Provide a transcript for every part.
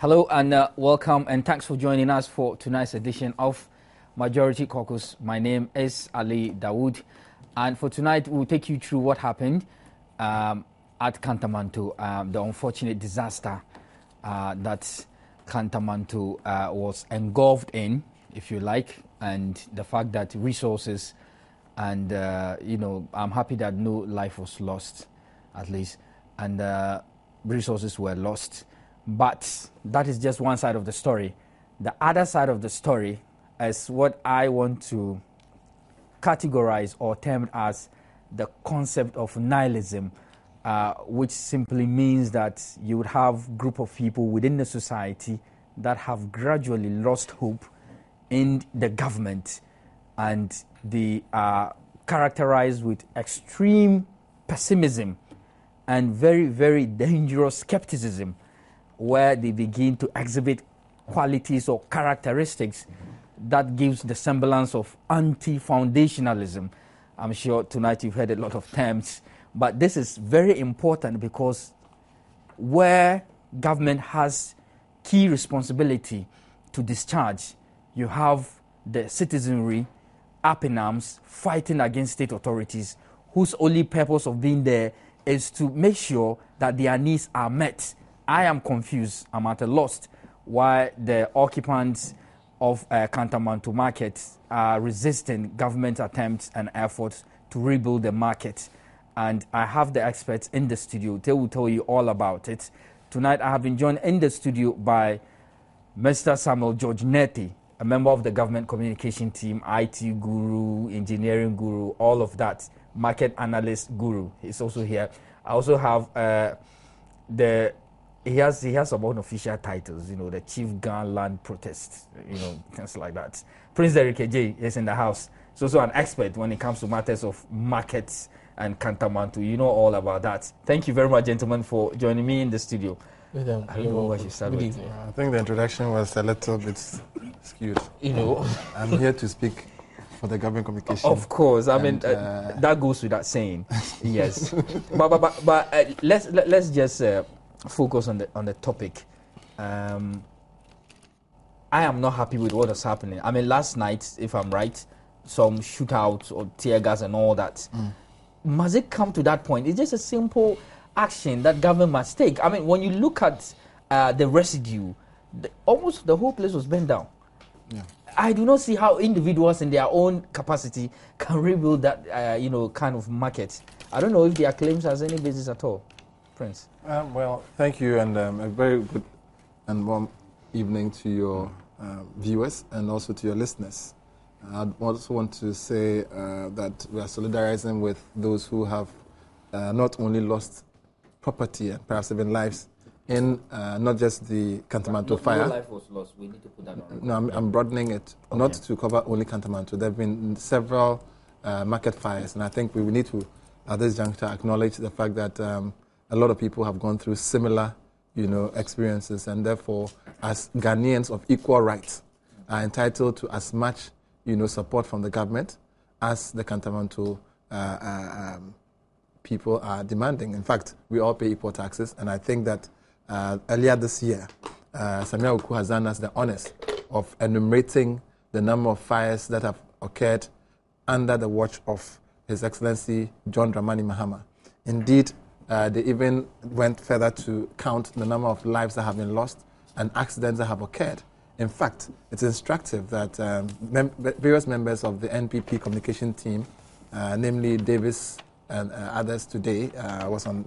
Hello and welcome, and thanks for joining us for tonight's edition of Majority Caucus. My name is Ali Dawood, and for tonight we'll take you through what happened at Kantamanto, the unfortunate disaster that Kantamanto was engulfed in, if you like, and the fact that resources and, I'm happy that no life was lost, at least, and resources were lost. But that is just one side of the story. The other side of the story is what I want to categorize or term as the concept of nihilism, which simply means that you would have a group of people within the society that have gradually lost hope in the government, and they are characterized with extreme pessimism and very, very dangerous skepticism, where they begin to exhibit qualities or characteristics that gives the semblance of anti-foundationalism. I'm sure tonight you've heard a lot of terms, but this is very important because where government has key responsibility to discharge, you have the citizenry up in arms fighting against state authorities whose only purpose of being there is to make sure that their needs are met. I am confused. I'm at a loss why the occupants of Kantamanto market are resisting government attempts and efforts to rebuild the market. And I have the experts in the studio. They will tell you all about it. Tonight I have been joined in the studio by Mr. Samuel George Neti, a member of the government communication team, IT guru, engineering guru, all of that, market analyst guru. He's also here. I also have He has some unofficial titles, the Chief Gun Land Protest, things like that. Prince Derek J is in the house. He's also an expert when it comes to matters of markets and Kantamanto. You know all about that. Thank you very much, gentlemen, for joining me in the studio. I don't know what you said. I think the introduction was a little bit skewed. I'm here to speak for the government communication. Of course, that goes without saying. Yes, but let's just focus on the topic. I am not happy with what is happening. Last night, if I'm right, some shootouts or tear gas and all that. Must it come to that point? It's just a simple action that government must take. When you look at the residue, almost the whole place was burned down. Yeah. I do not see how individuals in their own capacity can rebuild that kind of market. I don't know if their claims has any basis at all. Prince. Well, thank you, and a very good and warm evening to your viewers and also to your listeners. I also want to say that we are solidarizing with those who have not only lost property and perhaps even lives in not just the Kantamanto fire. No life was lost. We need to put that on. No, I'm broadening it, okay, not to cover only Kantamanto. There have been several market fires, and I think we need to, at this juncture, acknowledge the fact that a lot of people have gone through similar, experiences, and therefore, as Ghanaians of equal rights, are entitled to as much, support from the government as the Kantamanto people are demanding. In fact, we all pay equal taxes, and I think that earlier this year, Samia Oku has done us the honors of enumerating the number of fires that have occurred under the watch of His Excellency John Dramani Mahama. Indeed, they even went further to count the number of lives that have been lost and accidents that have occurred. In fact, it's instructive that various members of the NPP communication team, namely Davis and others today, was on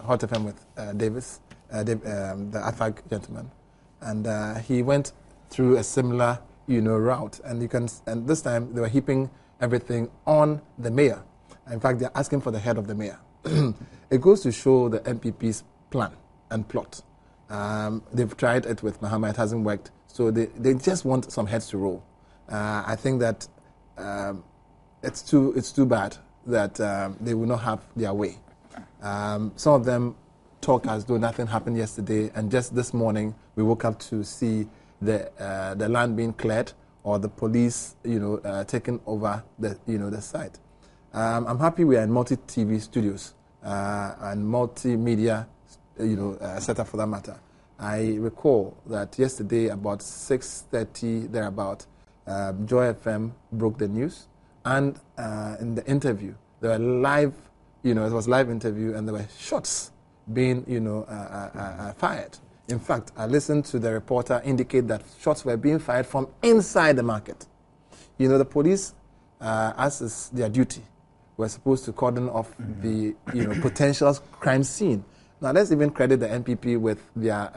Hot FM with Davis, the AFAG gentleman, and he went through a similar, route. And this time they were heaping everything on the mayor. In fact, they're asking for the head of the mayor. It goes to show the NPP's plan and plot. They've tried it with Mahama, it hasn't worked, so they just want some heads to roll. I think that it's too bad that they will not have their way. Some of them talk as though nothing happened yesterday, and just this morning we woke up to see the land being cleared or the police, taking over the site. I'm happy we are in multi-TV studios and multimedia, setup for that matter. I recall that yesterday about 6:30 thereabout, Joy FM broke the news, and in the interview there were live, it was live interview, and there were shots being, fired. In fact, I listened to the reporter indicate that shots were being fired from inside the market. The police, as is their duty, were supposed to cordon off the potential crime scene. Now, let's even credit the NPP with their,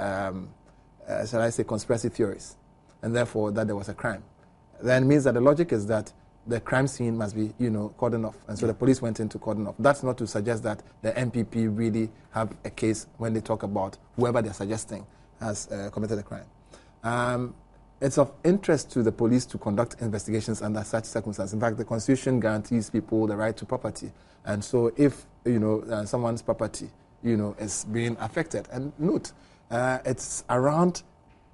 shall I say, conspiracy theories, and therefore that there was a crime. Then it means that the logic is that the crime scene must be, cordoned off, and so the police went in to cordon off. That's not to suggest that the NPP really have a case when they talk about whoever they're suggesting has committed a crime. It's of interest to the police to conduct investigations under such circumstances. In fact, the Constitution guarantees people the right to property, and so if someone's property is being affected, and note, it's around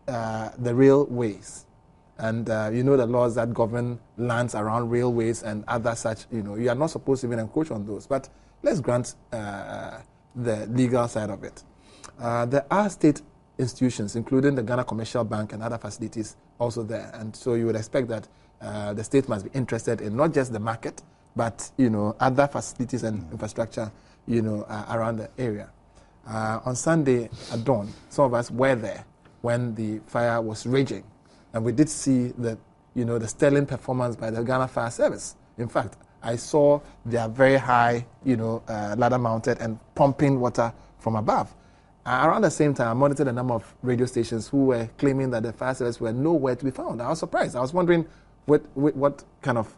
the railways, and the laws that govern lands around railways and other such, you are not supposed to even encroach on those. But let's grant the legal side of it. There are state institutions, including the Ghana Commercial Bank and other facilities also there, and so you would expect that the state must be interested in not just the market, but other facilities and infrastructure around the area. On Sunday at dawn, some of us were there when the fire was raging, and we did see the sterling performance by the Ghana Fire Service. In fact, I saw their very high ladder mounted and pumping water from above. Around the same time, I monitored a number of radio stations who were claiming that the fire service were nowhere to be found. I was surprised. I was wondering what kind of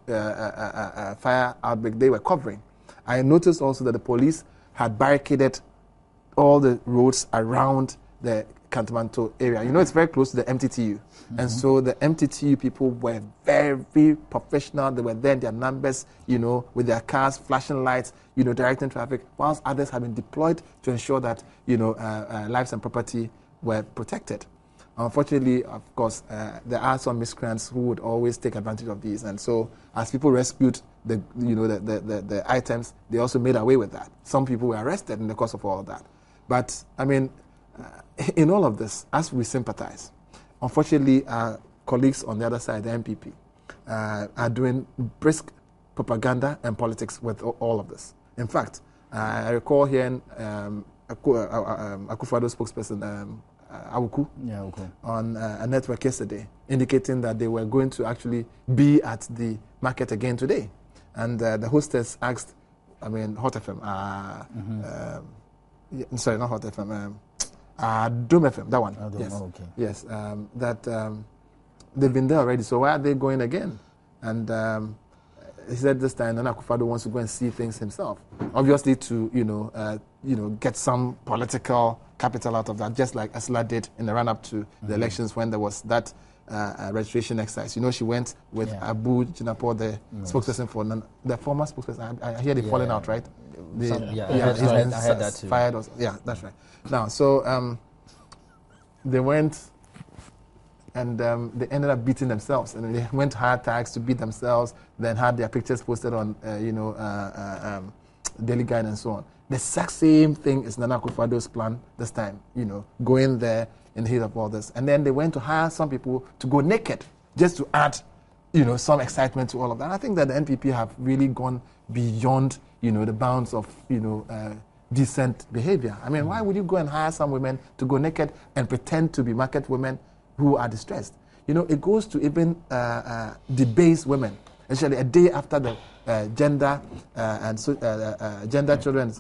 fire outbreak they were covering. I noticed also that the police had barricaded all the roads around the Kantamanto area. It's very close to the MTTU. Mm-hmm. And so the MTTU people were very professional. They were there in their numbers, with their cars, flashing lights, directing traffic, whilst others have been deployed to ensure that, lives and property were protected. Unfortunately, of course, there are some miscreants who would always take advantage of these. And so as people rescued the items, they also made away with that. Some people were arrested in the course of all of that. But, in all of this, as we sympathize, unfortunately, our colleagues on the other side, the NPP, are doing brisk propaganda and politics with all of this. In fact, I recall hearing Akufo-Addo's spokesperson, Awuku, on a network yesterday, indicating that they were going to actually be at the market again today. And the hostess asked, Hot FM, sorry, not Hot FM, Dome FM, that one. Yes, okay. Yes, that they've been there already, so why are they going again? And he said this time Nana Akufo-Addo wants to go and see things himself, obviously to get some political capital out of that, just like Asla did in the run-up to the elections when there was that registration exercise. She went with Abu Jinapo, the spokesperson for the former spokesperson. I hear they're falling out, right? I heard that too. Fired. Yeah, that's right. Now, so they went and they ended up beating themselves, and they went to hire tags to beat themselves. Then had their pictures posted on, Daily Guide and so on. The exact same thing is Nana Akufo-Addo's plan this time. Going there in the heat of all this, and then they went to hire some people to go naked just to add, some excitement to all of that. And I think that the NPP have really gone beyond, the bounds of, decent behavior. Why would you go and hire some women to go naked and pretend to be market women who are distressed? It goes to even debase women. Actually, a day after the gender children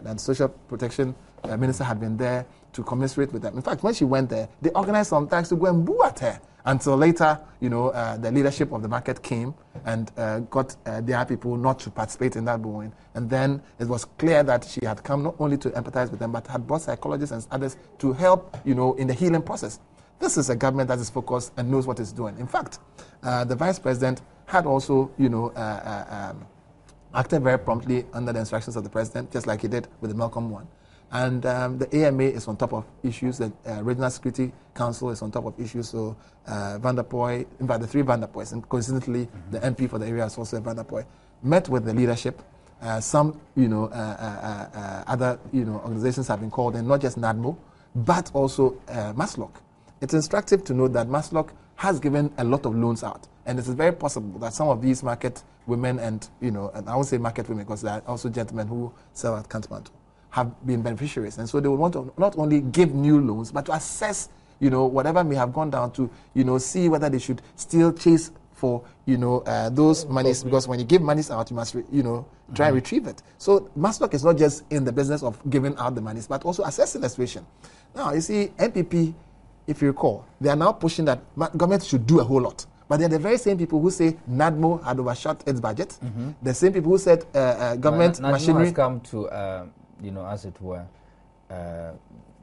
and social protection minister had been there to commiserate with them. In fact, when she went there, they organized some tags to go and boo at her. Until later, the leadership of the market came and got their people not to participate in that booing. And then it was clear that she had come not only to empathize with them, but had brought psychologists and others to help, in the healing process. This is a government that is focused and knows what it's doing. In fact, the vice president had also, acted very promptly under the instructions of the president, just like he did with the Malcolm one. And the AMA is on top of issues. The Regional Security Council is on top of issues. So Vanderpoy, in fact, the three Vanderpoys, and coincidentally, the MP for the area is also a Vanderpoy, met with the leadership. Some, other, organizations have been called in, not just NADMO, but also Maslock. It's instructive to note that Maslock has given a lot of loans out, and it is very possible that some of these market women and I won't say market women because there are also gentlemen who sell at Kantamanto, have been beneficiaries, and so they will want to not only give new loans but to assess whatever may have gone down to see whether they should still chase for those monies, because when you give monies out you must try and retrieve it. So Maslock is not just in the business of giving out the monies but also assessing the situation. Now you see NPP, if you recall, they are now pushing that government should do a whole lot. But they're the very same people who say NADMO had overshot its budget. The same people who said government machinery has come to, as it were,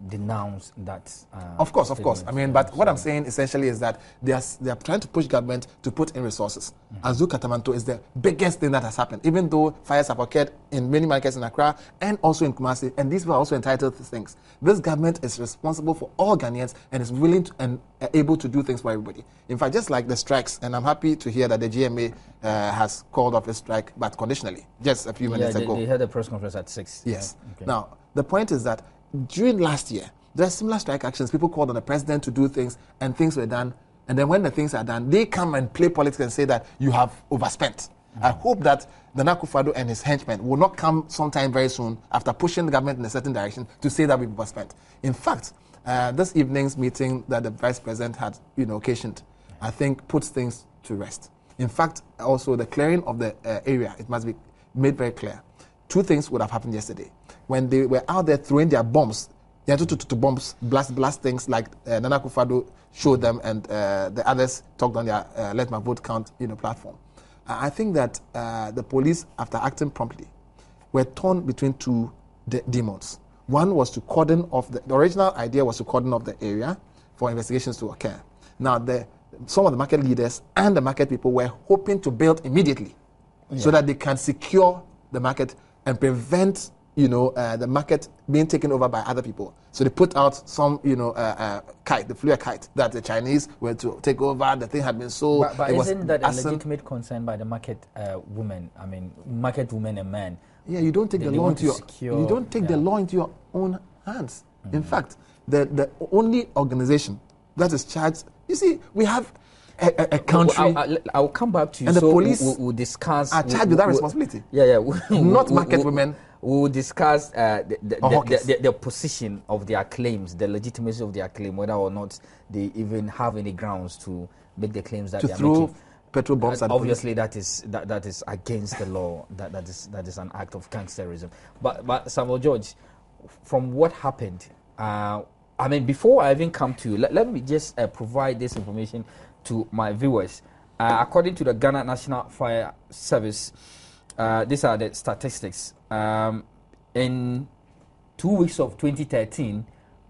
denounce that. Of course. I mean, but what I'm saying essentially is that they are trying to push government to put in resources. Azu Kantamanto is the biggest thing that has happened, even though fires have occurred in many markets in Accra and also in Kumasi, and these were also entitled to things. This government is responsible for all Ghanaians and is willing to, and able to do things for everybody. In fact, just like the strikes, and I'm happy to hear that the GMA has called off a strike, but conditionally, just a few minutes ago. They had a press conference at 6. Yes. Okay. Now, the point is that during last year, there are similar strike actions. People called on the president to do things, and things were done. And then when the things are done, they come and play politics and say that you have overspent. I hope that the Akufo-Addo and his henchmen will not come sometime very soon after pushing the government in a certain direction to say that we've overspent. In fact, this evening's meeting that the vice president had occasioned, I think, puts things to rest. In fact, also the clearing of the area, it must be made very clear. 2 things would have happened yesterday. When they were out there throwing their bombs, their bombs, blast things like Nana Akufo-Addo showed them, and the others talked on their Let My Vote Count platform. I think that the police, after acting promptly, were torn between 2 demons. One was to cordon off, the original idea was to cordon off the area for investigations to occur. Now, some of the market leaders and the market people were hoping to build immediately so that they can secure the market and prevent the market being taken over by other people. So they put out some, kite, they flew a kite that the Chinese were to take over. The thing had been sold. But isn't that a legitimate concern by the market women? I mean, market women and men. Yeah, you don't take the law into the law into your own hands. In fact, the only organization that is charged. You see, we have a country. I'll come back to you. And the police we'll discuss. Are charged with that responsibility. Yeah. Not market women. We will discuss the position of their claims, the legitimacy of their claim, whether or not they even have any grounds to make the claims that they are making. Petrol bombs. Obviously, that is against the law. That is an act of gangsterism. But Samuel George, from what happened, before I even come to you, let me just provide this information to my viewers. According to the Ghana National Fire Service, these are the statistics. In 2 weeks of 2013,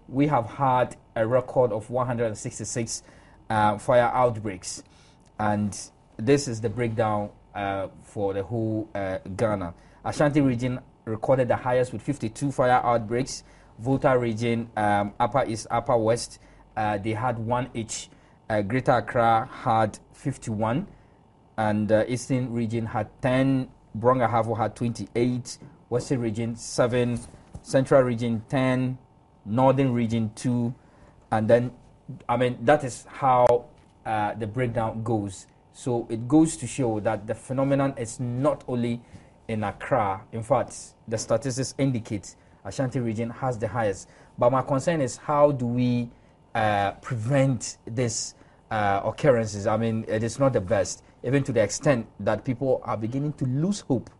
we have had a record of 166 fire outbreaks, and this is the breakdown for the whole Ghana. Ashanti region recorded the highest with 52 fire outbreaks. Volta region, Upper East, Upper West, they had 1 each. Greater Accra had 51, and Eastern region had 10. Brongahavo had 28, Western region 7, Central region 10, Northern region 2, and then, that is how the breakdown goes. So it goes to show that the phenomenon is not only in Accra. In fact, the statistics indicate Ashanti region has the highest. But my concern is, how do we prevent this occurrences? It is not the best, even to the extent that people are beginning to lose hope.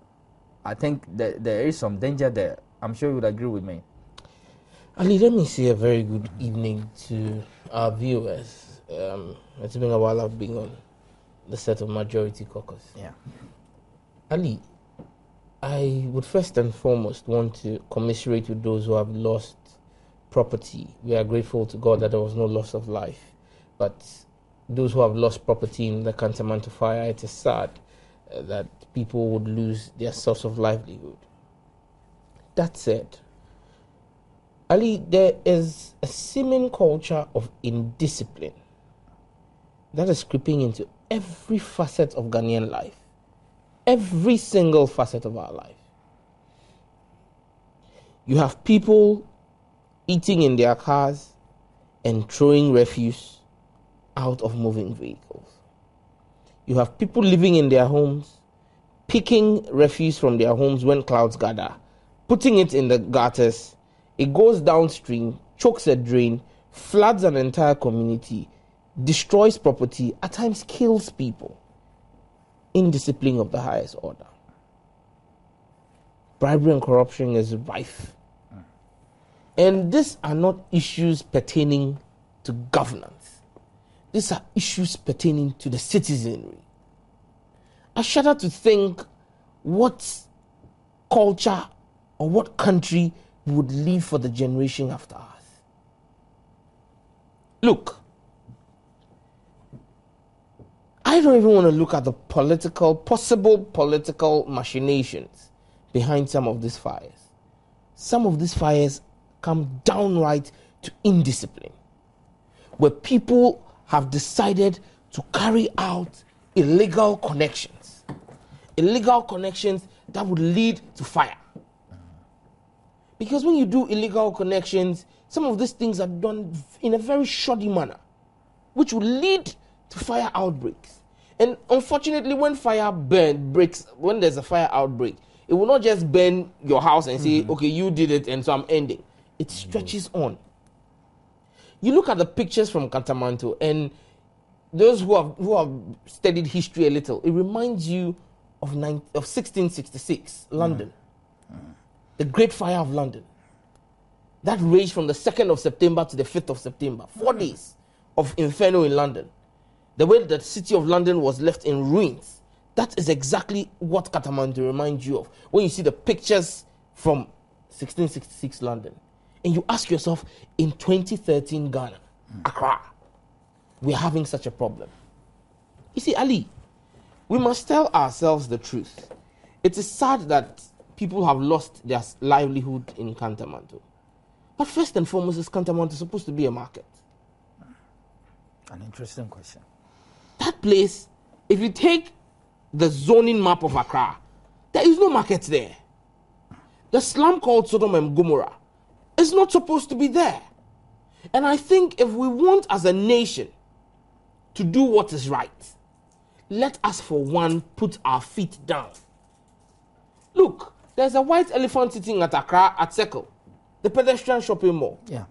I think that there is some danger there. I'm sure you would agree with me. Ali, let me say a very good evening to our viewers. It's been a while I've been on the set of Majority Caucus. Yeah. Ali, I would first and foremost want to commiserate with those who have lost property. We are grateful to God that there was no loss of life. But those who have lost property in the Kantamanto fire, it is sad that people would lose their source of livelihood. That said, Ali, there is a seeming culture of indiscipline that is creeping into every facet of Ghanaian life. Every single facet of our life. You have people eating in their cars, and throwing refuse out of moving vehicles. You have people living in their homes, picking refuse from their homes when clouds gather, putting it in the gutters. It goes downstream, chokes a drain, floods an entire community, destroys property, at times kills people. Indiscipline of the highest order. Bribery and corruption is rife. And these are not issues pertaining to governance. These are issues pertaining to the citizenry. I shudder to think what culture or what country would leave for the generation after us. Look, I don't even want to look at the possible political machinations behind some of these fires. Some of these fires come downright to indiscipline, where people have decided to carry out illegal connections that would lead to fire. Because when you do illegal connections, some of these things are done in a very shoddy manner, which will lead to fire outbreaks. And unfortunately, when when there's a fire outbreak, it will not just burn your house and say, okay, you did it, and so I'm ending. It stretches on. You look at the pictures from Kantamanto, and those who have studied history a little, it reminds you of 1666, London. The Great Fire of London. That raged from the 2nd of September to the 5th of September. 4 days of inferno in London. The way the city of London was left in ruins. That is exactly what Kantamanto reminds you of when you see the pictures from 1666 London. And you ask yourself, in 2013 Ghana, Accra, we're having such a problem. You see, Ali, we must tell ourselves the truth. It is sad that people have lost their livelihood in Kantamanto. But first and foremost, is Kantamanto supposed to be a market? An interesting question. That place, if you take the zoning map of Accra, there is no market there. The slum called Sodom and Gomorrah is not supposed to be there. And I think if we want as a nation to do what is right, let us for one put our feet down. Look, there's a white elephant sitting at Accra at Circle, the pedestrian shopping mall. Yeah.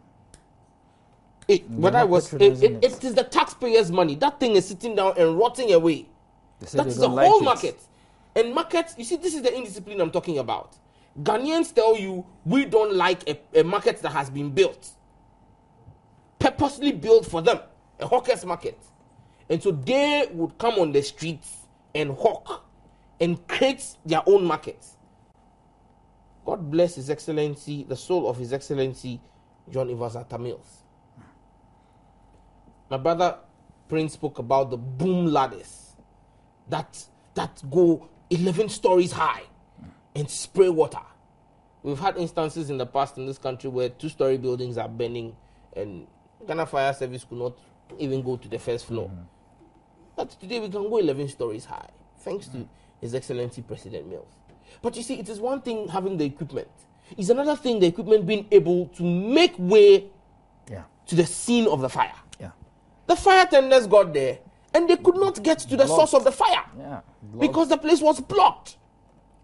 It is the taxpayers' money. That thing is sitting down and rotting away. That is the whole market. And markets, you see, this is the indiscipline I'm talking about. Ghanaians tell you we don't like a market that has been built, purposely built for them, a hawker's market. And so they would come on the streets and hawk and create their own markets. God bless His Excellency, the soul of His Excellency, John Evans Atta Mills. My brother Prince spoke about the boom ladders that go 11 stories high and spray water. We've had instances in the past in this country where 2-story buildings are burning and Ghana Fire Service could not even go to the first floor. But today we can go 11 stories high, thanks to His Excellency President Mills. But you see, it is one thing having the equipment. It's another thing the equipment being able to make way to the scene of the fire. Yeah. The fire tenders got there and they could not get to the source of the fire because the place was blocked.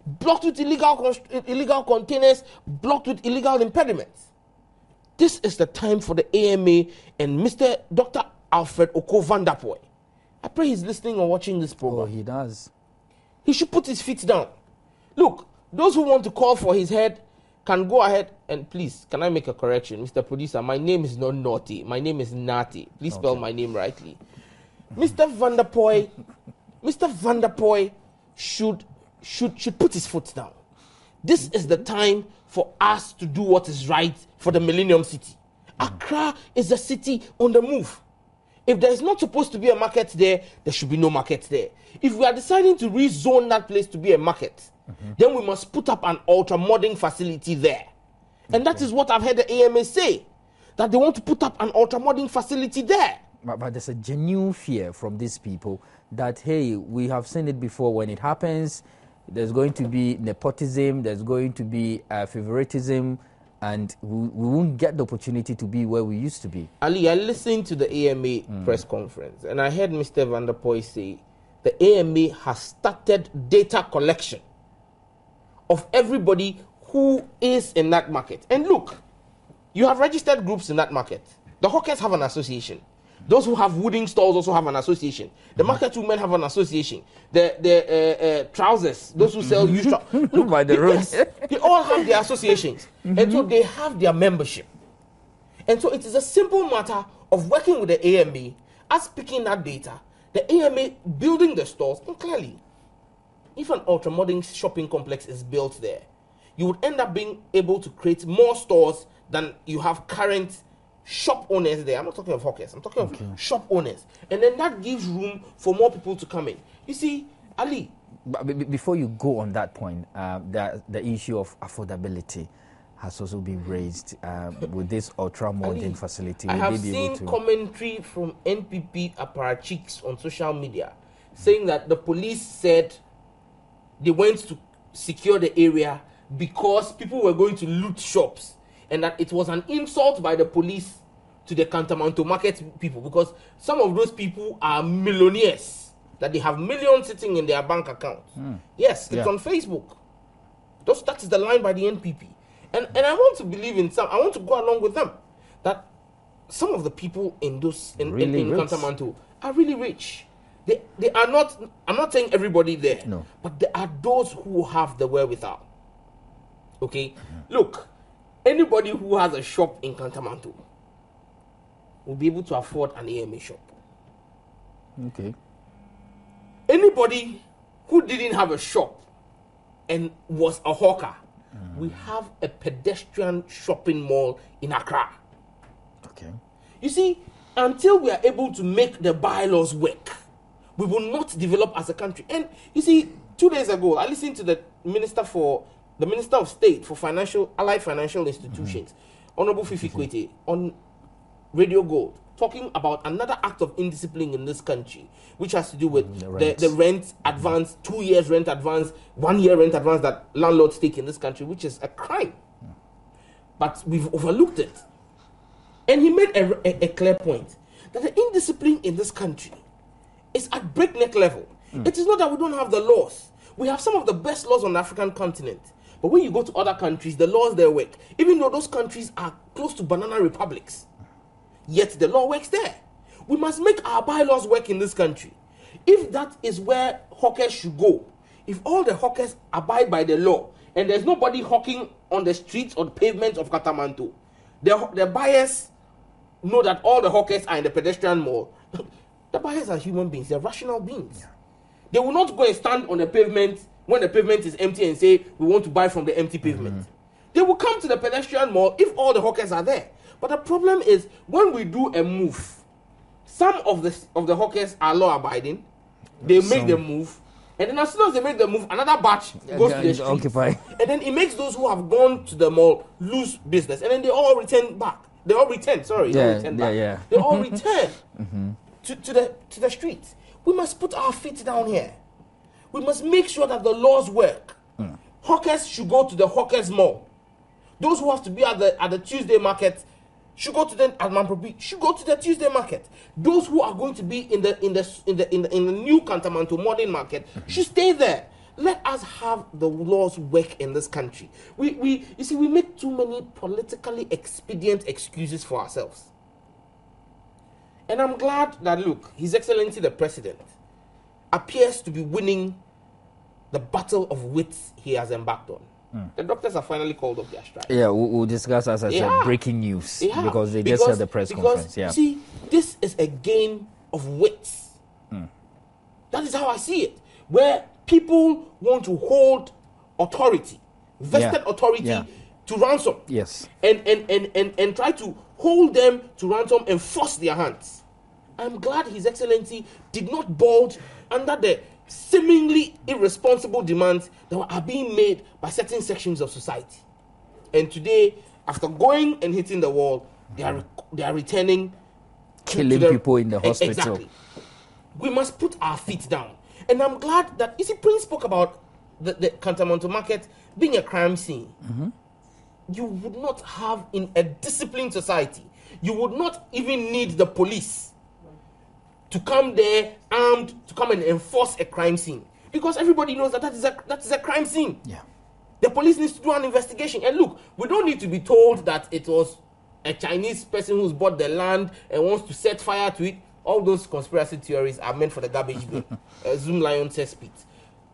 Blocked with illegal containers, blocked with illegal impediments. This is the time for the AMA and Mr. Dr. Alfred Oko van der Poel. I pray he's listening or watching this program. Oh, he does. He should put his feet down. Look, those who want to call for his head can go ahead and please, can I make a correction? Mr. Producer, my name is not Naughty. My name is Nati. Please spell my name rightly. Mr. Van der Poel should put his foot down. This is the time for us to do what is right for the Millennium City. Accra is a city on the move. If there is not supposed to be a market there, there should be no market there. If we are deciding to rezone that place to be a market, then we must put up an ultra-modern facility there. And that is what I've heard the AMA say, that they want to put up an ultra-modern facility there. But there's a genuine fear from these people that, hey, we have seen it before. When it happens, there's going to be nepotism, there's going to be favoritism, and we won't get the opportunity to be where we used to be. Ali, I listened to the AMA press conference, and I heard Mr. Van der Poel say the AMA has started data collection of everybody who is in that market. And look, you have registered groups in that market. The hawkers have an association. Those who have wooden stalls also have an association. The market women have an association. The trousers, those who sell used trousers. Look, by the roads. Yes, they all have their associations. And so they have their membership. And so it is a simple matter of working with the AMA, us picking that data, the AMA building the stores, and clearly, if an ultra-modern shopping complex is built there, you would end up being able to create more stores than you have current shop owners there. I'm not talking of hawkers, I'm talking of shop owners. And then that gives room for more people to come in. You see, Ali. But before you go on that point, the issue of affordability has also been raised with this ultra-modern facility. I have seen commentary from NPP apparatchiks on social media saying that the police said they went to secure the area because people were going to loot shops, and that it was an insult by the police to the Kantamanto market people, because some of those people are millionaires, that they have millions sitting in their bank accounts. Yes, it's on Facebook. That is the line by the NPP. And I want to believe in I want to go along with them, that some of the people in Kantamanto are really rich. They are not, I'm not saying everybody there, no, but there are those who have the wherewithal. Okay? Look, anybody who has a shop in Kantamanto will be able to afford an AMA shop. Okay. Anybody who didn't have a shop and was a hawker, we have a pedestrian shopping mall in Accra. Okay. You see, until we are able to make the bylaws work, we will not develop as a country. And you see, 2 days ago, I listened to the Minister of State for Allied Financial Institutions, Honorable Fifi Kwete, on Radio Gold, talking about another act of indiscipline in this country, which has to do with the rent advance, 2 years rent advance, 1 year rent advance that landlords take in this country, which is a crime. But we've overlooked it. And he made a clear point that the indiscipline in this country is at breakneck level. It is not that we don't have the laws. We have some of the best laws on the African continent. But when you go to other countries, the laws there work. Even though those countries are close to banana republics, yet the law works there. We must make our bylaws work in this country. If that is where hawkers should go, if all the hawkers abide by the law, and there's nobody hawking on the streets or the pavements of Kantamanto, the buyers know that all the hawkers are in the pedestrian mall. The buyers are human beings, they're rational beings. Yeah. They will not go and stand on the pavement when the pavement is empty and say, we want to buy from the empty pavement. They will come to the pedestrian mall if all the hawkers are there. But the problem is, when we do a move, some of the hawkers are law-abiding, they make the move, and then as soon as they make the move, another batch goes to the street. Occupy. And then it makes those who have gone to the mall lose business, and then they all return back. They all return to the streets. We must put our feet down here. We must make sure that the laws work. Hawkers should go to the hawkers mall. Those who have to be at the Tuesday market should go to should go to the Tuesday market. Those who are going to be in the new Kantamanto modern market should stay there. Let us have the laws work in this country. We make too many politically expedient excuses for ourselves. And I'm glad that, look, His Excellency the President appears to be winning the battle of wits he has embarked on. The doctors have finally called off their strike. Yeah, we'll discuss as I said, breaking news, because they just had the press conference. Yeah. See, this is a game of wits. That is how I see it, where people want to hold authority, vested authority, to ransom. Yes. And try to hold them to ransom and force their hands. I'm glad His Excellency did not bulge under the seemingly irresponsible demands that are being made by certain sections of society. And today, after going and hitting the wall, they are returning, killing people in the hospital. Exactly. We must put our feet down. And I'm glad that, you see, Prince spoke about the Kantamanto market being a crime scene. you would not have in a disciplined society. You would not even need the police to come there armed to come and enforce a crime scene, because everybody knows that is a crime scene. Yeah. The police needs to do an investigation. And look, we don't need to be told that it was a Chinese person who's bought the land and wants to set fire to it. All those conspiracy theories are meant for the garbage bin. Zoom Lion says Pete.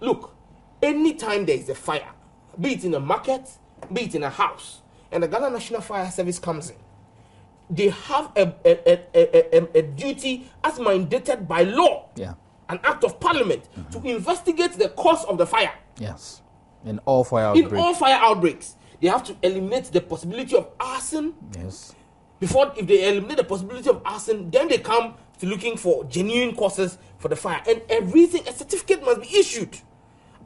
Look, anytime there is a fire, be it in a market, be it in a house, and the Ghana National Fire Service comes in, they have a duty as mandated by law, an act of parliament, to investigate the cause of the fire. Yes. In all fire outbreaks. In all fire outbreaks. They have to eliminate the possibility of arson. Yes. Before, if they eliminate the possibility of arson, then they come to looking for genuine causes for the fire. And everything, a certificate must be issued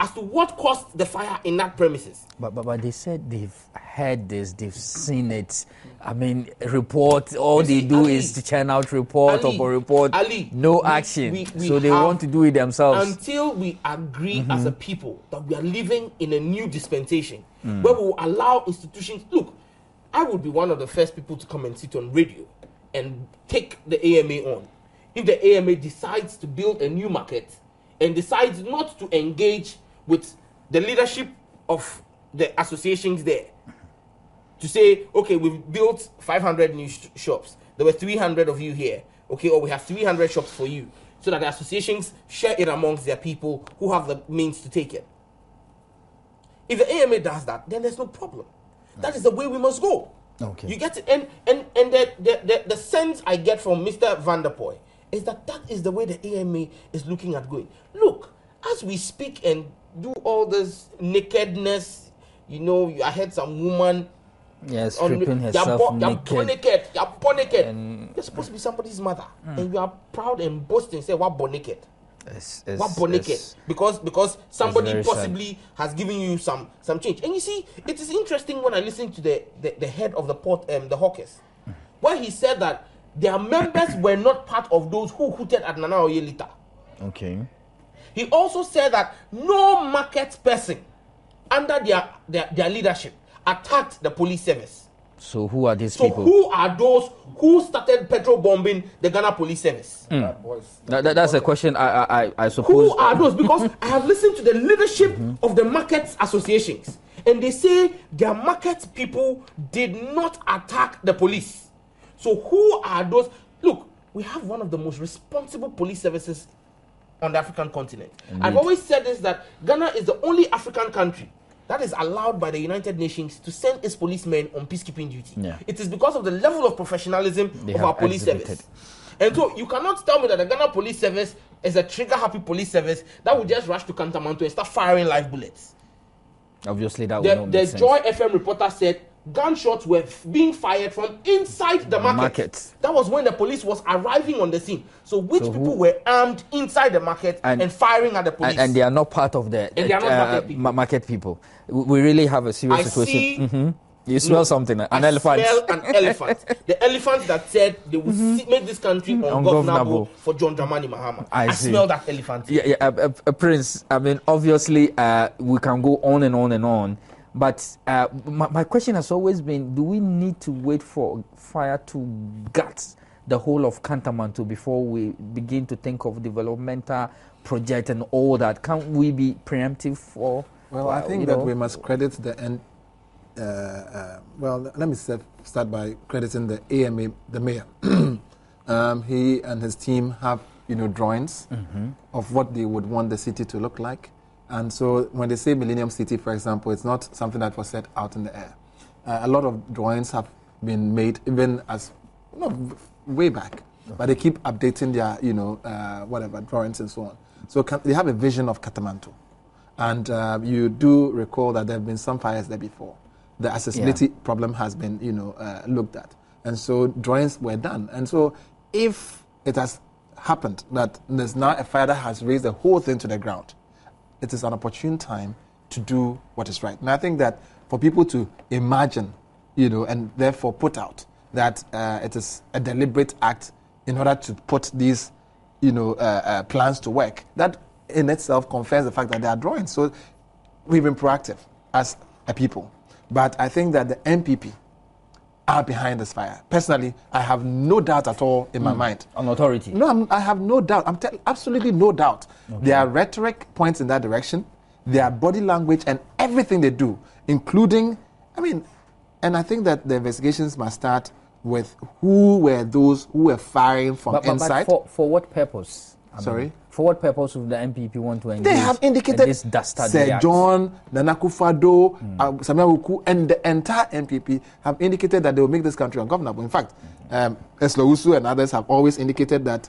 as to what caused the fire in that premises. But they said they've heard this, they've seen it. I mean, report, all they do is to churn out report upon report, no action. So they want to do it themselves. Until we agree as a people that we are living in a new dispensation where we will allow institutions. Look, I would be one of the first people to come and sit on radio and take the AMA on. If the AMA decides to build a new market and decides not to engage with the leadership of the associations there, to say, okay, we've built 500 new shops. There were 300 of you here. Okay, or we have 300 shops for you. So that the associations share it amongst their people who have the means to take it. If the AMA does that, then there's no problem. That is the way we must go. Okay. You get it? And the sense I get from Mr. Vanderpoy is that is the way the AMA is looking at going. Look, as we speak and do all this nakedness, I heard some woman stripping herself naked. You're naked. You're supposed to be somebody's mother, and you are proud and boasting, say, "What born naked?" Because somebody possibly has given you some change. And you see, it is interesting when I listen to the head of the port, the Caucus, where he said that their members were not part of those who hooted at Nana Oyelita. Okay. He also said that no market person under their leadership attacked the police service. So who are these people? So who are those who started petrol bombing the Ghana Police Service? That's a question I suppose. Who are those? Because I have listened to the leadership of the market associations, and they say their market people did not attack the police. So who are those? Look, we have one of the most responsible police services on the African continent. Indeed. I've always said this, that Ghana is the only African country that is allowed by the United Nations to send its policemen on peacekeeping duty. Yeah. It is because of the level of professionalism of our police service. And so you cannot tell me that the Ghana Police Service is a trigger-happy police service that will just rush to Kantamanto and start firing live bullets. Obviously, that would not make sense. The Joy FM reporter said gunshots were being fired from inside the market. That was when the police was arriving on the scene. So people were armed inside the market and firing at the police? And they are not part of the market people. We really have a serious situation. You smell something, an elephant. I smell an elephant. The elephant that said they would make this country ungovernable for John Dramani Mahama. I smell that elephant. Prince, I mean, obviously, we can go on and on and on. But my question has always been, do we need to wait for fire to gut the whole of Kantamanto before we begin to think of developmental project and all that? Can't we be preemptive for... Well, I think that we must credit the end. Let me start by crediting the AMA, the mayor. He and his team have, drawings of what they would want the city to look like. And so when they say Millennium City, for example, it's not something that was set out in the air. A lot of drawings have been made even as, way back. Okay. But they keep updating their, drawings and so on. So they have a vision of Kantamanto. And you do recall that there have been some fires there before. The accessibility problem has been, looked at. And so drawings were done. And so if it has happened that there's now a fire that has raised the whole thing to the ground, it is an opportune time to do what is right. And I think that for people to imagine, and therefore put out that it is a deliberate act in order to put these, plans to work, that in itself confirms the fact that they are drawings. So we've been proactive as a people. But I think that the MPP are behind this fire. Personally, I have no doubt at all in my mind. On authority? No, I have no doubt. Absolutely no doubt. Okay. Their rhetoric points in that direction. Their body language and everything they do, including, and I think that the investigations must start with who were those who were firing from inside. But for what purpose? Sorry? For what purpose would the MPP want to engage? They have indicated this dastardly Sir act? John, Nana Akufo-Addo, Samuel Wuku, and the entire MPP have indicated that they will make this country ungovernable. In fact, Eslo Usu and others have always indicated that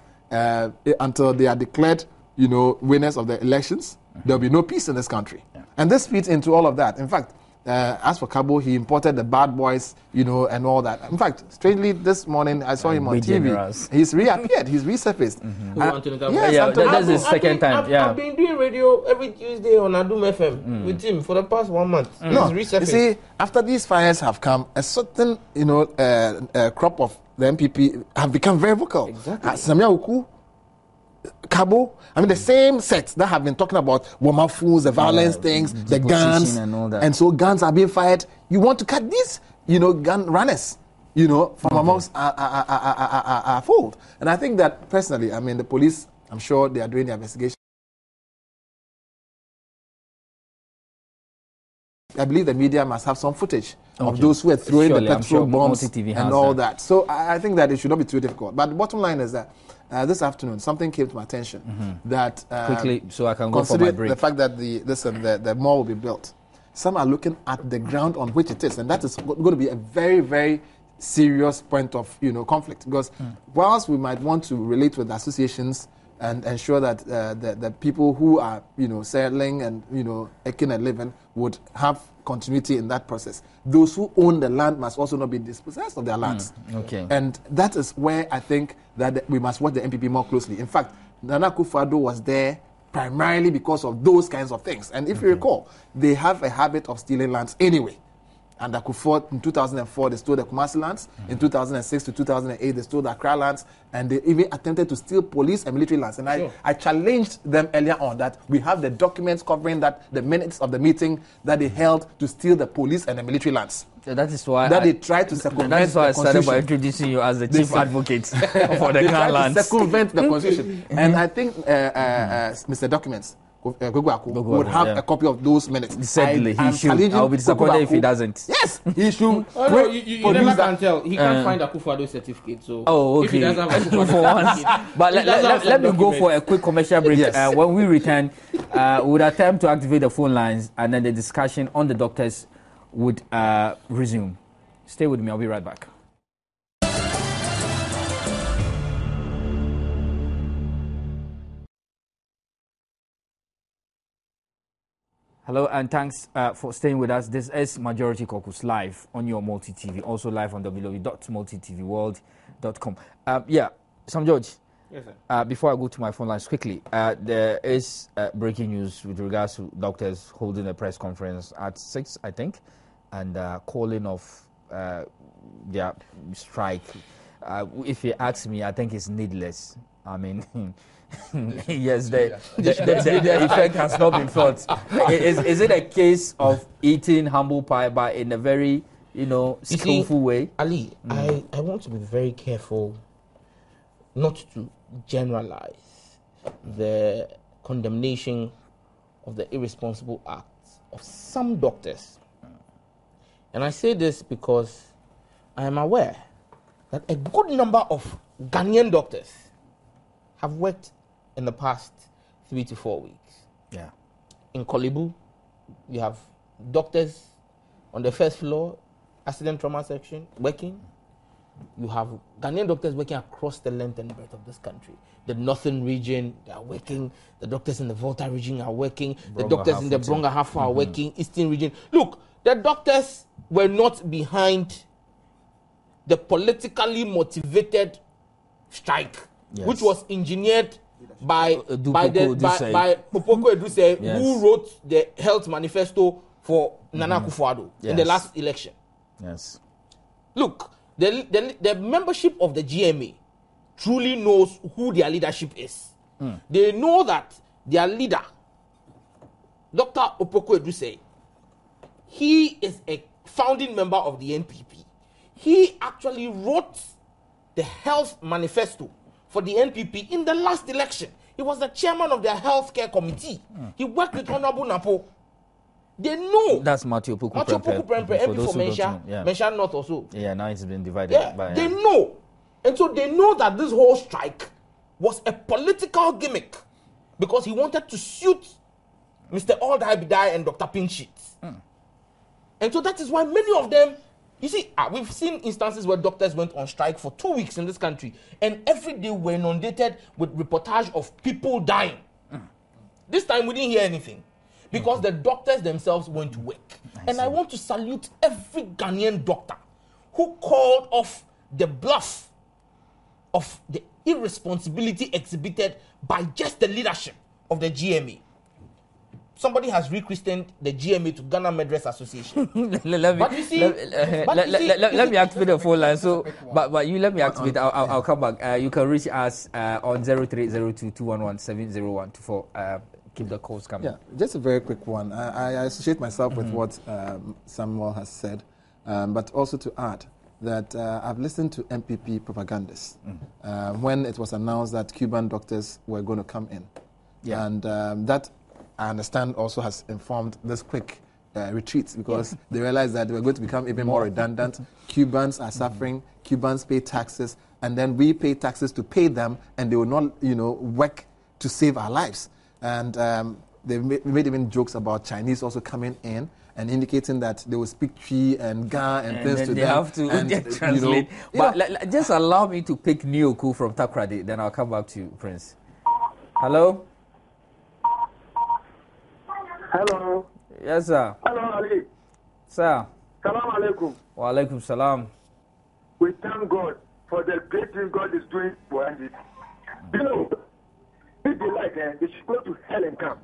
until they are declared, winners of the elections, there will be no peace in this country. Yeah. And this feeds into all of that. In fact, as for Cabo, he imported the bad boys, and all that. In fact, strangely, this morning I saw him on TV. Generous. He's reappeared. He's resurfaced. That's his second time. I've been doing radio every Tuesday on Adum FM with him for the past 1 month. No, he's resurfaced. you see, after these fires have come, a certain, crop of the MPP have become very vocal. Exactly. Samia Uku, Cabo, the same sets that have been talking about Wamafu, the violence things, the guns, and all that. And so guns are being fired. You want to cut these, gun runners, from amongst our fold. And I think that personally, the police, I'm sure they are doing the investigation. I believe the media must have some footage of those who are throwing the petrol bombs and all that. So I think that it should not be too difficult. But the bottom line is that this afternoon, something came to my attention that quickly, so I can go for my break. The fact that the mall will be built, some are looking at the ground on which it is, and that is going to be a very, very serious point of conflict. Because whilst we might want to relate with associations and ensure that the people who are settling and making a living would have continuity in that process, those who own the land must also not be dispossessed of their lands. Okay. And that is where I think that we must watch the MPP more closely. In fact, Nana Akufo-Addo was there primarily because of those kinds of things. And if you recall, they have a habit of stealing lands anyway. And Akufo, in 2004, they stole the Kumasi lands. In 2006 to 2008, they stole the Accra lands. And they even attempted to steal police and military lands. And I challenged them earlier on that we have the documents covering that, the minutes of the meeting that they held to steal the police and the military lands. So that is why they tried to circumvent That is why I started by Constitution. introducing you as the chief advocate for the Crown lands. To circumvent the Constitution. And I think Mr. Documents would have a copy of those minutes. Certainly, he should. I'll be disappointed if he doesn't. Yes, he should. You never can tell. He can't find a Akufo-Addo certificate. So okay. If he doesn't have a Akufo-Addo for once. certificate, But let me go for a quick commercial break. Yes. When we return, we would attempt to activate the phone lines, and then the discussion on the doctors would resume. Stay with me. I'll be right back. Hello and thanks for staying with us. This is Majority Caucus live on your multi-TV, also live on www.multitvworld.com. Sam George. Yes, sir. Before I go to my phone lines quickly, there is breaking news with regards to doctors holding a press conference at 6, I think, and calling off their strike. If you ask me, I think it's needless. Yes, the effect has not been felt. Is it a case of eating humble pie, but in a very, skillful way? Ali, I want to be very careful not to generalize the condemnation of the irresponsible acts of some doctors. And I say this because I am aware that a good number of Ghanaian doctors have worked in the past 3 to 4 weeks. Yeah. In Kolibu, you have doctors on the first floor, accident trauma section, working. You have Ghanaian doctors working across the length and breadth of this country. The northern region, they are working. The doctors in the Volta region are working. The doctors in the Bronga Hafu are working. Eastern region. Look, the doctors were not behind the politically motivated strike, which was engineered by Popoko Eduse, who wrote the health manifesto for Nana Akufo-Addo in the last election. Yes. Look, the membership of the GMA truly knows who their leadership is. They know that their leader, Dr. Opoko Eduse, he is a founding member of the NPP. He actually wrote the health manifesto for the NPP in the last election. He was the chairman of their healthcare committee. He worked with Honorable Napo. They know. That's Matthew Puku Prempeh, MP for Mensha North also. Yeah, now it's been divided. Yeah, they know. And so they know that this whole strike was a political gimmick because he wanted to suit Mr. Aldai and Dr. Pinchit. And so that is why many of them, you see, we've seen instances where doctors went on strike for 2 weeks in this country, and every day were inundated with reportage of people dying. This time we didn't hear anything because the doctors themselves went to work. I want to salute every Ghanaian doctor who called off the bluff of the irresponsibility exhibited by just the leadership of the GMA. Somebody has rechristened the GMA to Ghana Medress Association. let me activate the phone line. So, but you let me activate. I'll come back. You can reach us on 0302-211-70124. Keep the calls coming. Yeah, just a very quick one. I associate myself with what Samuel has said, but also to add that I've listened to MPP propagandists when it was announced that Cuban doctors were going to come in, and that, I understand, also has informed this quick retreat because they realized that they were going to become even more redundant. Cubans are suffering. Cubans pay taxes, and then we pay taxes to pay them, and they will not, work to save our lives. And they made even jokes about Chinese also coming in and indicating that they will speak Twi and Ga and things to them. They have to translate. But just allow me to pick Nyoku from Takrady, then I'll come back to you, Prince. Hello? Hello. Yes, sir. Hello, Ali. Sir. Salam alaikum. Wa alaikum salam. We thank God for the great thing God is doing for us. If they like, they should go to hell and come.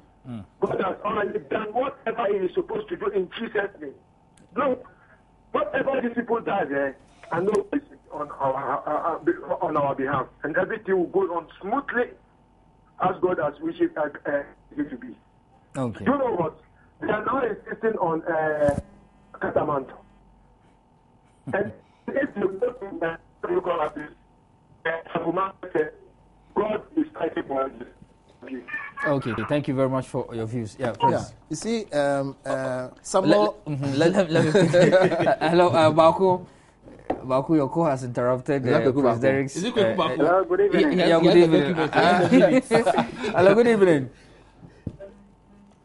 God has already done whatever He is supposed to do in Jesus' name. Look, whatever these people do, I know it's on our behalf, and everything will go on smoothly as God has wished it to be. Okay. You know what? They are now insisting on Kantamanto. And if you go to the local office, God is fighting for us. Okay, thank you very much for your views. Yeah, Prince. You see, Samuel... Hello, Baku, your call has interrupted Prince Derek's... Is it Hello, good evening. Good evening. Hello, good evening.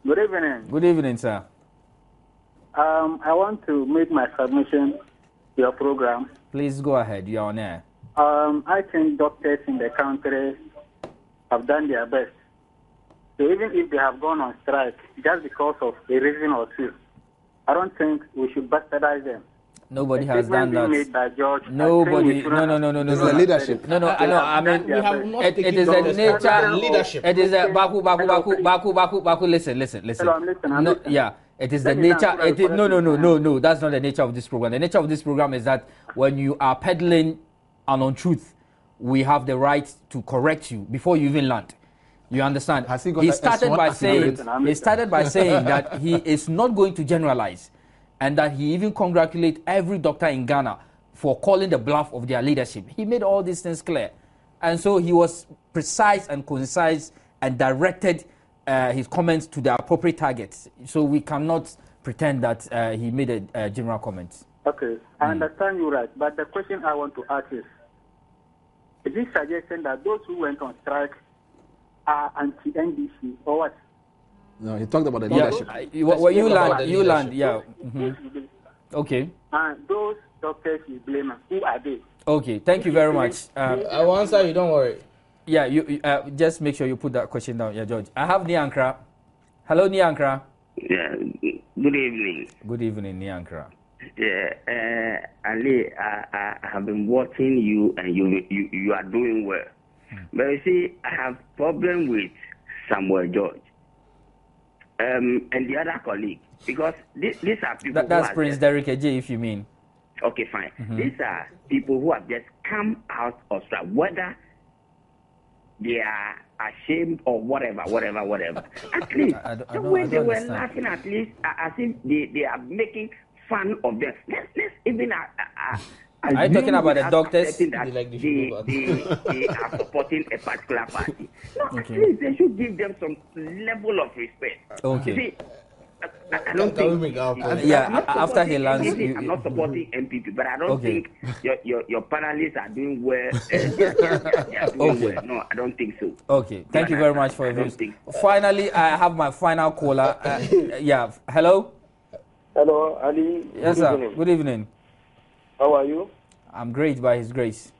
Good evening. Good evening, sir. I want to make my submission to your program. Please go ahead. You are on air. I think doctors in the country have done their best. So even if they have gone on strike just because of a reason or two, I don't think we should bastardize them. Nobody has done that. Made by George, nobody. No. It's the leadership. No. I mean, we have not it is the nature. Leadership. It is a Baku. Listen. Hello, I'm listening. No, yeah. It is the nature. No. That's not the nature of this program. The nature of this program is that when you are peddling an untruth, we have the right to correct you before you even land. You understand? He started by saying that he is not going to generalize, and that he even congratulates every doctor in Ghana for calling the bluff of their leadership. He made all these things clear, and so he was precise and concise and directed his comments to the appropriate targets. So we cannot pretend that he made a general comment. Okay, I understand you right, but the question I want to ask is he suggesting that those who went on strike are anti-NDC or what? No, he talked about the leadership. You land. Yeah. Mm-hmm. Okay. And those doctors you blame, who are they? Okay, thank you very much. I will answer you, don't worry. Yeah, you just make sure you put that question down. Yeah, George. I have Niankra. Hello, Niankra. Yeah, good evening. Good evening, Niankra. Yeah, Ali, I have been watching you, and you are doing well. But you see, I have problem with Samuel George and the other colleague, because these are people that's Prince Derek AJ, if you mean. Okay, fine. These are people who have just come out of strike, whether they are ashamed or whatever. At least, when they were laughing, at least as if they are making fan of them. Let's even are you talking about the doctors? That they are supporting a particular party. No, Okay. at least they should give them some level of respect. Okay. You see, I don't think. After he lands, I'm not supporting MPP, but I don't think your panelists are doing well. They are doing well. No, I don't think so. Okay, thank you very much for your views. Finally, I have my final caller. Hello. Hello, Ali. Yes, sir. Evening. Good evening. How are you? I'm great by His grace.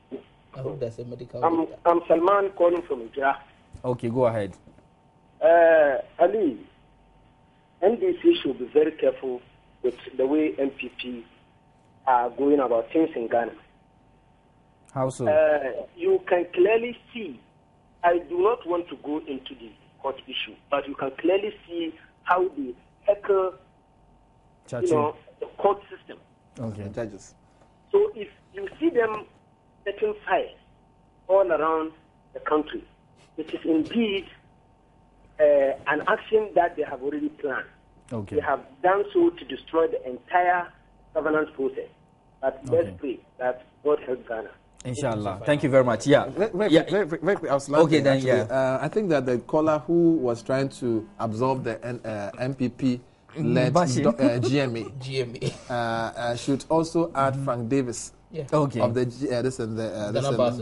I hope that's a medical. I'm Salman calling from India. Okay, go ahead. Ali, NDC should be very careful with the way MPP are going about things in Ghana. How so? You can clearly see, I do not want to go into the court issue, but you can clearly see how they heckle, the court system. Okay. Judges. So if you see them setting fires all around the country, it is indeed an action that they have already planned. Okay. They have done so to destroy the entire governance process. But let's pray that God help Ghana. Inshallah. Thank you very much. Yeah. Very, okay, then, actually, I think that the caller who was trying to absolve the MPP-led GMA should also add Frank Davis. Of the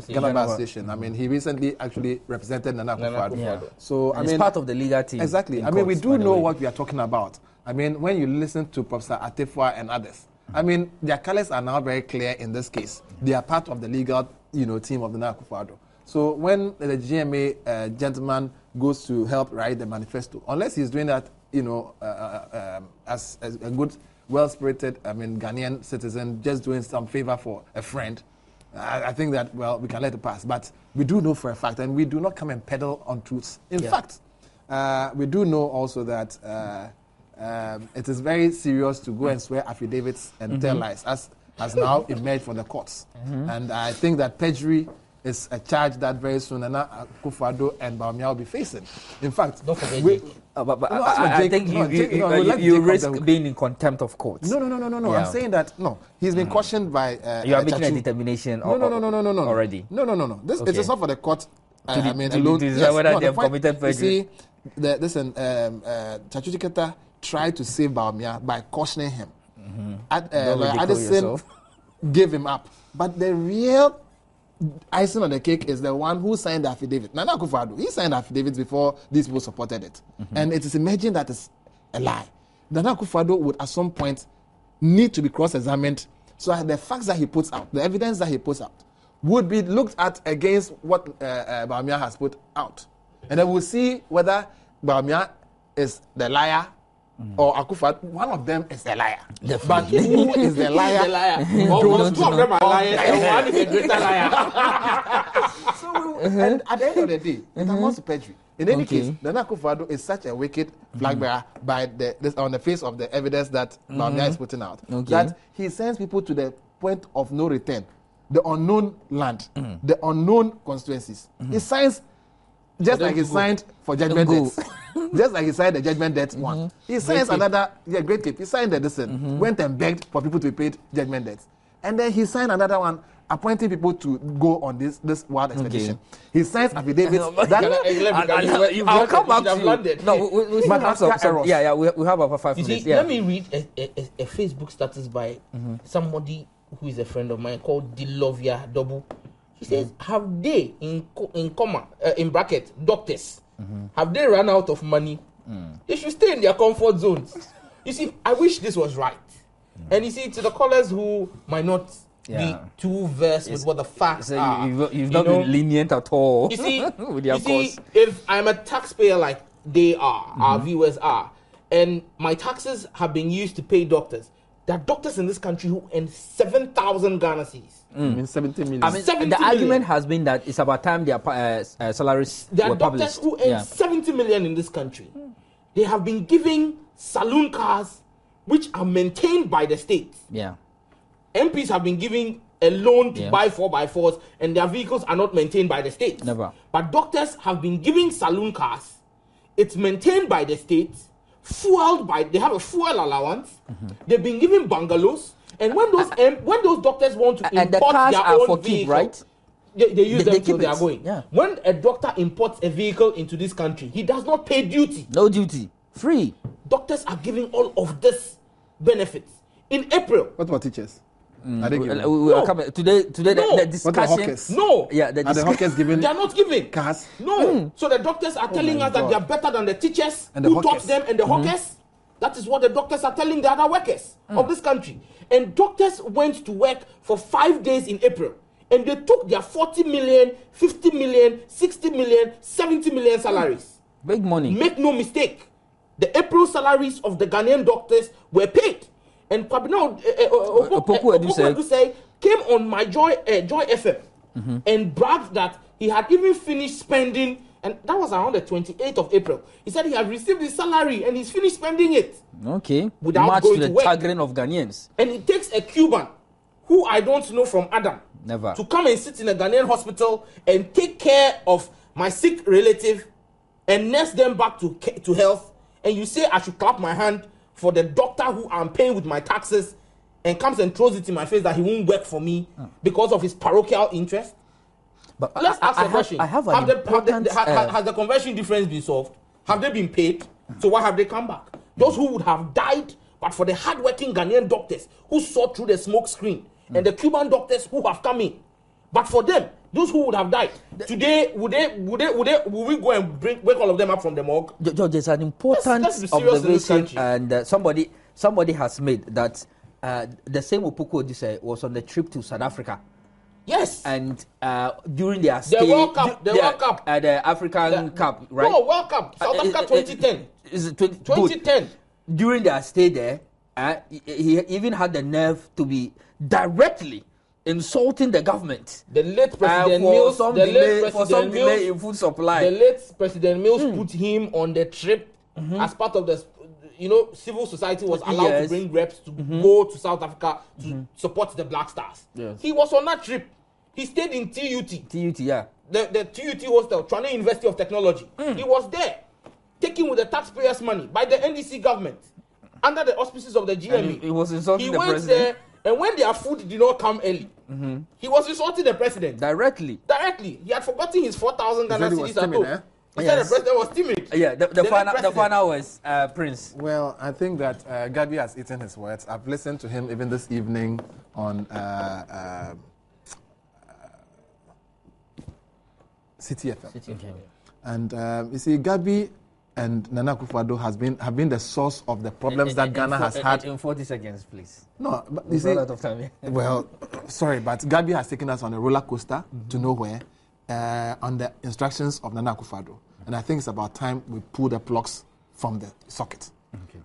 Ghana Bar Association. I mean, he recently actually represented Nana Akufo-Addo. So I mean, it's part of the legal team. Exactly. I mean, we do know what we are talking about. I mean, when you listen to Professor Atefua and others, I mean, their colors are now very clear in this case. They are part of the legal, team of the Nana Akufo-Addo. So when the GMA gentleman goes to help write the manifesto, unless he's doing that, as a good, well-spirited, Ghanaian citizen, just doing some favor for a friend, I think that, we can let it pass. But we do know for a fact, and we do not come and peddle on truths. In fact, we do know also that it is very serious to go and swear affidavits and tell lies, as has now emerged from the courts. And I think that perjury is a charge that very soon Nana Akufo-Addo and Bawumia will be facing. In fact, don't forget I think you risk being in contempt of courts. No. Yeah. I'm saying that he's been cautioned by. You are making a determination. No. Already. No. It is not for the court. To decide whether they have committed perjury. You see, Chachuchi Keta tried to save Bawumia by cautioning him. Addison gave him up, but the real icing on the cake is the one who signed the affidavit. Nana Akufo-Addo, he signed the affidavit before these people supported it. And it is emerging that it's a lie. Nana Akufo-Addo would at some point need to be cross-examined so that the facts that he puts out, the evidence that he puts out, would be looked at against what Bawumia has put out. And then we'll see whether Bawumia is the liar or Akufo-Addo. One of them is a liar. But who is the liar? Two of them are liars, and one is a greater liar. And at the end of the day, it amounts to perjury. In any case, Nana Akufo-Addo is such a wicked flag bearer by on the face of the evidence that Bawumia is putting out, that he sends people to the point of no return, the unknown land, the unknown constituencies. He signs just like he signed for judgment debts. Just like he signed the judgment debt one. He signs another, great case. He signed the decision, went and begged for people to be paid judgment debts. And then he signed another one, appointing people to go on this wild expedition. He signs affidavits I'll come back to you. No, we have some. Yeah, we have about 5 minutes. Let me read a Facebook status by somebody who is a friend of mine called Dilovia Dobu. He says, have they, in bracket, doctors, have they run out of money? They should stay in their comfort zones. You see, I wish this was right. And you see, to the callers who might not be too versed with what the facts are. You've not been lenient at all. You see, with your course. If I'm a taxpayer like they are, our viewers are, and my taxes have been used to pay doctors, there are doctors in this country who earn 7,000 Ghana cedis. I mean 70 million. I mean, 70 the argument million. has been that it's about time their salaries there were are doctors published. who earn 70 million in this country. They have been giving saloon cars which are maintained by the state. Yeah. MPs have been giving a loan to buy 4x4s and their vehicles are not maintained by the state. Never. But doctors have been giving saloon cars. It's maintained by the state fueled by, they have a fuel allowance. They've been given bungalows. And when those doctors want to import their own vehicle, right? They use them till they are going. Yeah. When a doctor imports a vehicle into this country, he does not pay duty. No duty. Free. Doctors are giving all of this benefits. In April. What about teachers? Are they giving? Today No. the discussion. What about hawkers? No. Yeah, Are the hawkers giving? They are not giving. Cars? No. So the doctors are telling us that they are better than the teachers And the who hawkers. taught them and the hawkers. That is what the doctors are telling the other workers of this country. And doctors went to work for 5 days in April. And they took their 40 million, 50 million, 60 million, 70 million salaries. Big money. Make no mistake. The April salaries of the Ghanaian doctors were paid. And Kwabena Opoku came on my Joy FM and bragged that he had even finished spending, and that was around the 28th of April. He said he had received his salary and he's finished spending it. Okay. Without Much going to to the work. chagrin of Ghanaians. And it takes a Cuban who I don't know from Adam Never. to come and sit in a Ghanaian hospital and take care of my sick relative and nurse them back to health. And you say I should clap my hand for the doctor who I'm paying with my taxes and comes and throws it in my face that he won't work for me because of his parochial interest? But Let's ask a question. I have has the conversion difference been solved? Have they been paid? So why have they come back? Those who would have died, but for the hardworking Ghanaian doctors who saw through the smoke screen, and the Cuban doctors who have come in, but for them, those who would have died today, would we go and wake all of them up from the morgue? George, there's an important observation, and somebody has made that the same Opoku Odise was on the trip to South Africa. Yes. And during their stay, the World Cup, the African Cup, right? No, World Cup, South Africa 2010. Is it 2010. During their stay there, he even had the nerve to be directly insulting the government. The late President Mills, for some delay in food supply. The late President Mills put him on the trip as part of the, civil society was allowed to bring reps to go to South Africa to support the Black Stars. Yes. He was on that trip. He stayed in TUT. TUT, yeah. The TUT hostel, Trane University of Technology. He was there, taken with the taxpayers' money by the NDC government, under the auspices of the GME. He was insulting the president. There, and when their food did not come early, he was insulting the president. Directly. He had forgotten his 4,000 Ghana cedis at home. He said the president was timid. Yeah, the final was Prince. Well, I think that Gabi has eaten his words. I've listened to him even this evening on City FM. And you see, Gabi and Nana Akufo-Addo have been the source of the problems that Ghana has had. In 40 seconds, please. No, but you see, out of time. well, sorry, but Gabi has taken us on a roller coaster to nowhere on the instructions of Nana Akufo-Addo. And I think it's about time we pull the plugs from the socket. Okay.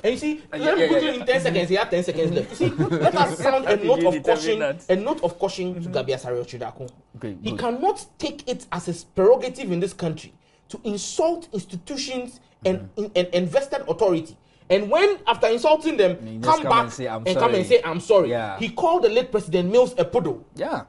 And you see, let me put you in 10 seconds. He had 10 seconds left. You see, let us sound a note of caution to Gabi Asare Ochidako. Okay, he cannot take it as his prerogative in this country to insult institutions and vested authority. And when, after insulting them, come back and say, I'm sorry. Yeah. He called the late President Mills a poodle. Yeah.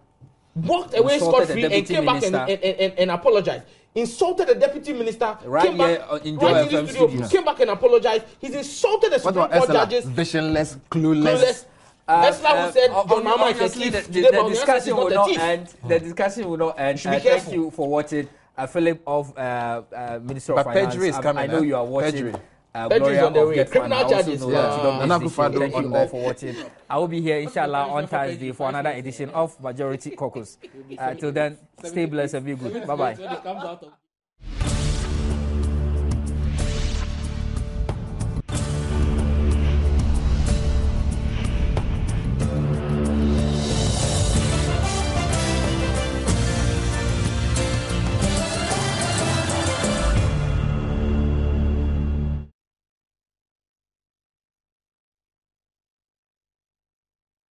Walked away scot-free and came back and apologized. Insulted the deputy minister, came back in the studio, came back and apologized. He's insulted the Supreme Court judges. Visionless, clueless. Esla who said John Mahama is a thief. The discussion will not end. The discussion will not end. Thank you for watching. Philip of Minister of Finance. Perjury is coming. I know you are watching. Gloria on the way. Criminal charges. Thank you all for watching. I will be here, inshallah, on Thursday for another edition of Majority Caucus. Till then, stay blessed and be good. Bye-bye.